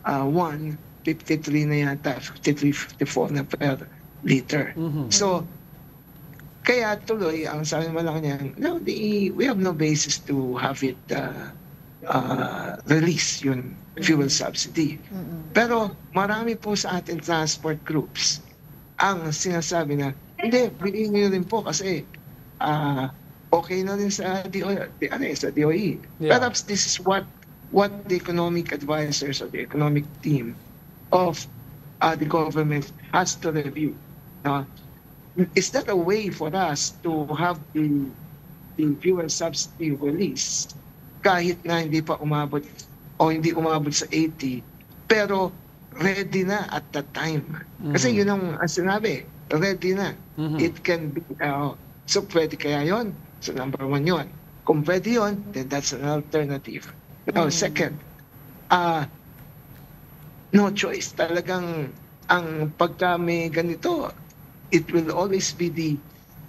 53 na yata, 53, 54 na per liter. So, kaya tuloy, ang sabi mo lang niya, no, we have no basis to have it release yung fuel subsidy. Pero marami po sa ating transport groups ang sinasabi na, hindi, bilhin nyo rin po kasi okay na rin sa DOE. Yeah. Perhaps this is what the economic advisors or the economic team of the government has to review. Is that a way for us to have the fuel subsidy release kahit na hindi pa umabot o hindi umabot sa 80, pero ready na at that time? Kasi yun ang sinabi, ready na. It can be, so pwede kaya yun? So number 1 yun. Kung pwede yun, then that's an alternative. Now, second, no choice. Talagang ang pagka may ganito, it will always be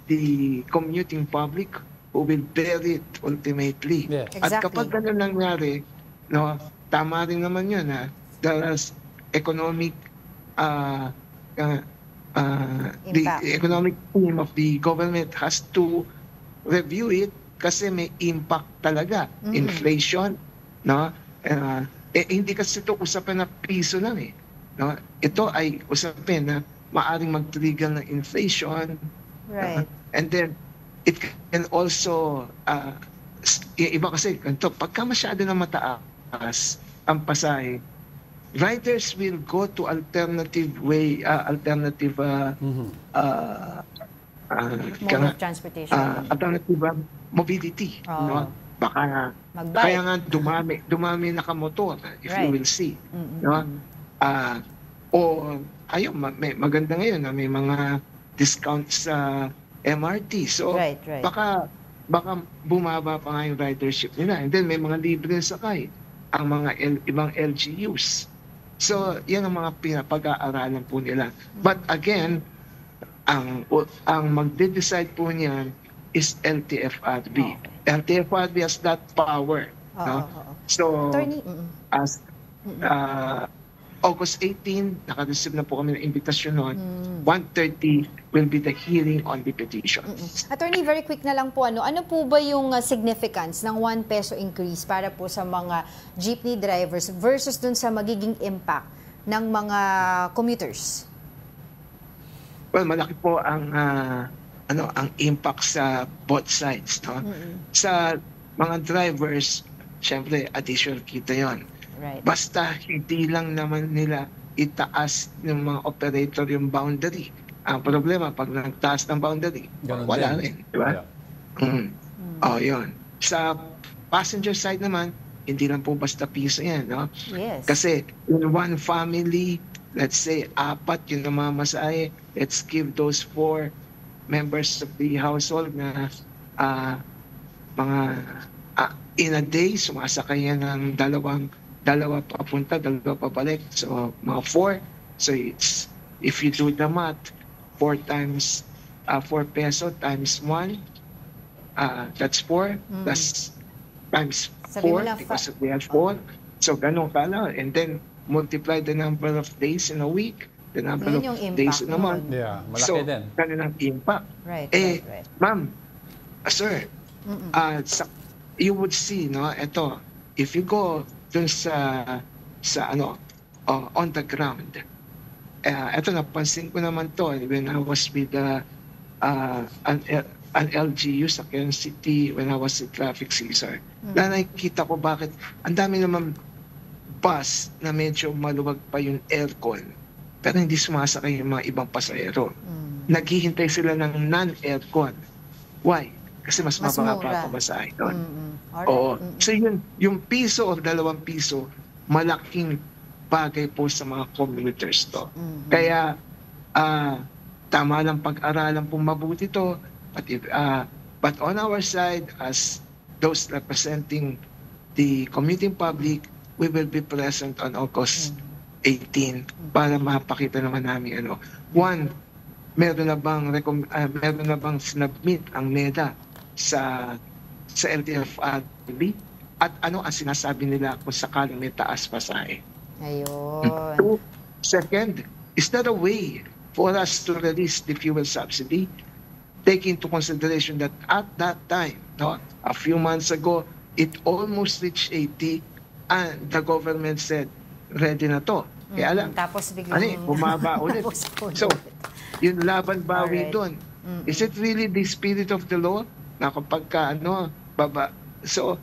the commuting public who will bear it ultimately. Yeah. Exactly. At kapag ganun nangyari, no, tama rin naman yun there is economic the economic team of the government has to review it kasi may impact talaga. Inflation, no? Hindi kasi ito usapin na piso lang no? Ito ay usapin na maaring mag-trigger ng inflation. Right. And then, it can also, iba kasi, pagka masyado na mataas ang pasahe, riders will go to alternative mode of transportation. Alternative mobility. No? Baka, kaya nga dumami nakamotor, if you will see. No? Ayun, maganda ngayon na may mga discounts sa MRT. So, baka bumaba pa nga yung ridership nila. And then, may mga libre sakay ang mga ibang LGUs. So, yan ang mga pinapag-aaralan po nila. But again, ang magde-decide po niyan is LTFRB. LTFRB has that power. No? So, as August 18, naka-receive na po kami ng invitasyon noon. 1:30 will be the hearing on the petition. Attorney, very quick na lang po, ano po ba yung significance ng 1 peso increase para po sa mga jeepney drivers versus dun sa magiging impact ng mga commuters? Well, malaki po ang impact sa both sides. No? Sa mga drivers, syempre, additional kita yon. Right. Basta hindi lang naman nila itaas ng mga operator yung boundary. Ang problema, pag nagtaas ng boundary, wala rin. Di ba? Yeah. Yun. Sa passenger side naman, hindi lang po basta piso yan. No? Yes. Kasi in one family, let's say, 4 yung namamasahe. Let's give those 4 members of the household na in a day, sumasakay yan ng dalawa papunta, dalawa pabalik. So, mga 4. So, if you do the math, 4 peso times 1, that's 4. That's times 4 because we have 4. So, ganun ka lang. And then, multiply the number of days in a week, the number of days in a month. Yeah, malaki so, din. ganun ang impact. Right, right. Ma'am, sir, you would see, no, ito, if you go dun sa on the ground, ito, napansin ko naman to when I was with an LGU sa Quezon City when I was a traffic Caesar. Na nakikita ko bakit ang dami naman bus na medyo maluwag pa yung aircon pero hindi sumasakay yung mga ibang pasahero. Naghihintay sila ng non-aircon. Why? Kasi mas mababa pa pamasahe doon. Oo. So yung piso o 2 piso, malaking bagay po sa mga commuters to. Kaya tama lang pag-aralan pong mabuti to. But on our side, as those representing the commuting public, we will be present on August 18 para mapakita naman namin one, meron na bang sinabmit ang NEDA sa LTFRB at ano ang sinasabi nila kung sakaling may taas pasahe. Ayun. 2, second, is there a way for us to release the fuel subsidy? Take into consideration that at that time, a few months ago, it almost reached 80 and the government said, ready na to. Kaya lang, tapos biglang bumaba ulit. So, yung laban bawi doon. Is it really the spirit of the law? Na kapag baba. So,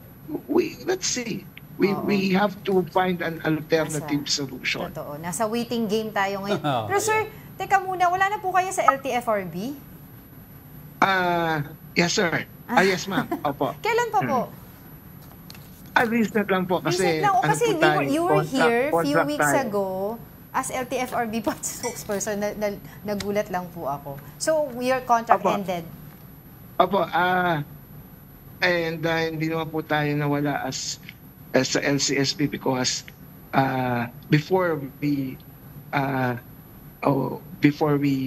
let's see. We have to find an alternative solution. Totoo. Nasa waiting game tayo ngayon. Pero sir, teka muna, wala na po kayo sa LTFRB? Yes, sir. Yes, ma'am. Opo. Kailan pa po? Recent lang po kasi you were here few weeks ago as LTFRB spokesperson. Nagulat lang po ako. So, your contract ended? Opo. And hindi naman po tayo nawala as sa LCSB because before we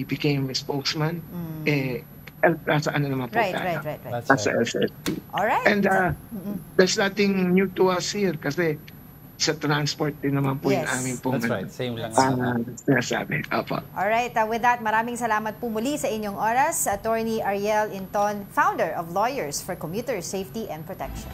became a spokesman, nasa naman po tayo. Right. Nasa LCSB. Alright. And there's nothing new to us here kasi sa transport din naman po yung aming pong same lang sinasabi. Opo. Alright, with that, maraming salamat po muli sa inyong oras. Attorney Ariel Inton, founder of Lawyers for Commuter Safety and Protection.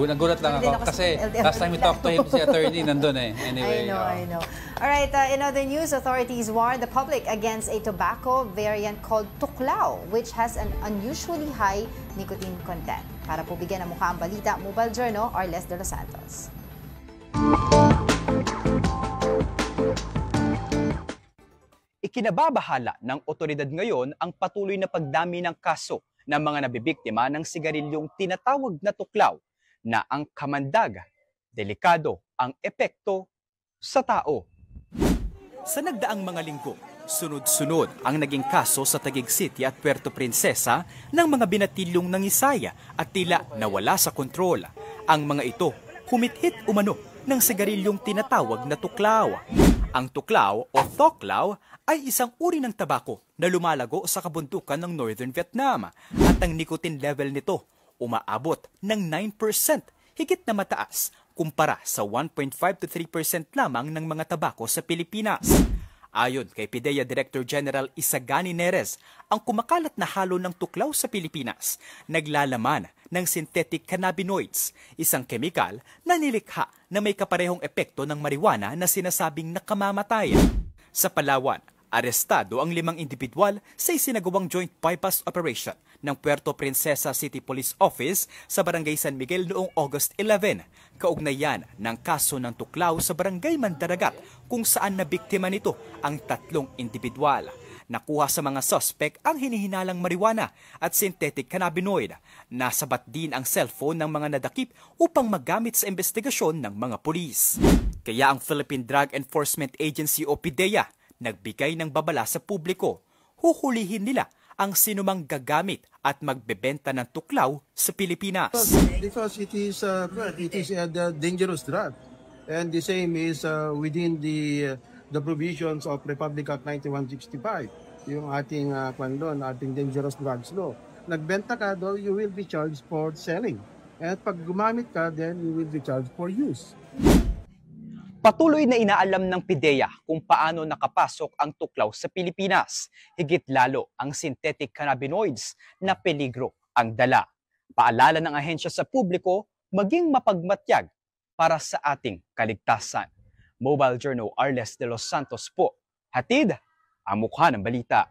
Nagulat lang ako kasi last time we talked to him, si attorney nandun Anyway. I know. Alright, in other news, authorities warn the public against a tobacco variant called Tuklaw, which has an unusually high nicotine content. Para po bigyan ng mukha ang balita, Mobile Journal, Arles de los Santos. Ikinababahala ng otoridad ngayon ang patuloy na pagdami ng kaso ng mga nabibiktima ng sigarilyong tinatawag na tuklaw na ang kamandag, delikado ang epekto sa tao. Sa nagdaang mga linggo, sunod-sunod ang naging kaso sa Taguig City at Puerto Princesa ng mga binatilyong nangisaya at tila nawala sa kontrol. Ang mga ito humithit umano ng sigarilyong tinatawag na tuklaw. Ang tuklaw o thoklaw ay isang uri ng tabako na lumalago sa kabundukan ng Northern Vietnam at ang nicotine level nito umaabot ng 9%, higit na mataas kumpara sa 1.5 to 3% lamang ng mga tabako sa Pilipinas. Ayon kay PIDEA Director General Isagani Neres, ang kumakalat na halo ng tuklaw sa Pilipinas naglalaman ng synthetic cannabinoids, isang kemikal na nilikha na may kaparehong epekto ng marijuana na sinasabing nakamamatay. Sa Palawan, arestado ang 5 individual sa isinagawang joint bypass operation ng Puerto Princesa City Police Office sa Barangay San Miguel noong August 11. Kaugnayan ng kaso ng tuklaw sa Barangay Mandaragat kung saan nabiktima nito ang 3 individual. Nakuha sa mga suspect ang hinihinalang marijuana at synthetic cannabinoid. Nasabat din ang cellphone ng mga nadakip upang magamit sa investigasyon ng mga pulis. Kaya ang Philippine Drug Enforcement Agency o PDEA nagbigay ng babala sa publiko. Huhulihin nila ang sinumang gagamit at magbebenta ng tuklaw sa Pilipinas. Because it is a dangerous drug. And the same is within the provisions of Republic Act 9165, yung ating ating dangerous drugs law. Nagbenta ka daw, you will be charged for selling. At pag gumamit ka, then you will be charged for use. Patuloy na inaalam ng PDEA kung paano nakapasok ang tuklaw sa Pilipinas. Higit lalo ang synthetic cannabinoids na peligro ang dala. Paalala ng ahensya sa publiko, maging mapagmatyag para sa ating kaligtasan. Mobile Journal Arles de los Santos po. Hatid ang mukha ng balita.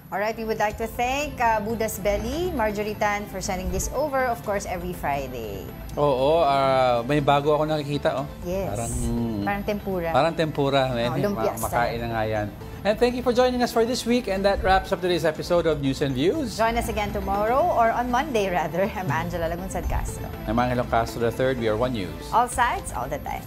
Alright, we would like to thank Budas Belly, Marjorie Tan for sending this over, of course, every Friday. Oo, may bago ako nakikita. Yes, parang tempura. Parang tempura. Makain na nga yan. And thank you for joining us for this week, and that wraps up today's episode of News and Views. Join us again tomorrow, or on Monday rather. I'm Angela Lagunsad Castro. I'm Angelo Castro III. We are One News. All sides, all the time.